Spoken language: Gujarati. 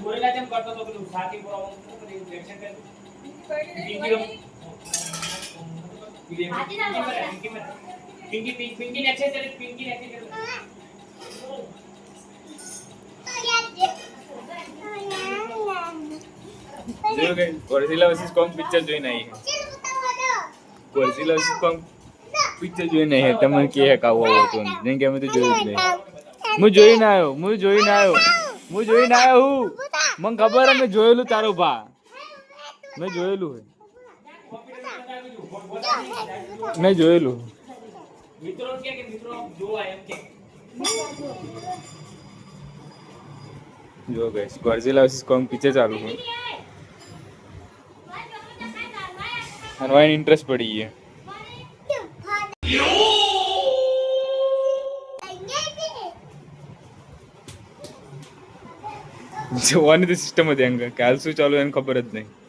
ગોરેલા જેમ કરતો તો પેલું સાથી પ્રોબ્લેમ રિએક્શન કરે પિંકી એક્સરસાઇઝ કરે પિંકી એક્સરસાઇઝ જો કે ગોdzilla vs kong પિક્ચર જોઈને આવી ગોdzilla vs kong પિક્ચર જોઈને આવી તમને કે કાવો હતો જેમ કે અમે તો જોયું જ નહીં હું જોઈને આવ્યો મને ખબર હે મેં જોયેલું તારો ભા મેં જોયેલું મિત્રો કે મિત્રો જોવા એમ કે જો ગાઈસ ગોdzilla vs kong પિક્ચર ચાલુ છે અને વાઈન ઇન્ટરેસ્ટ પડી ગઈ જોવાની તો સિસ્ટમ હતી એમ કે હાલ શું ચાલુ એને ખબર જ નહીં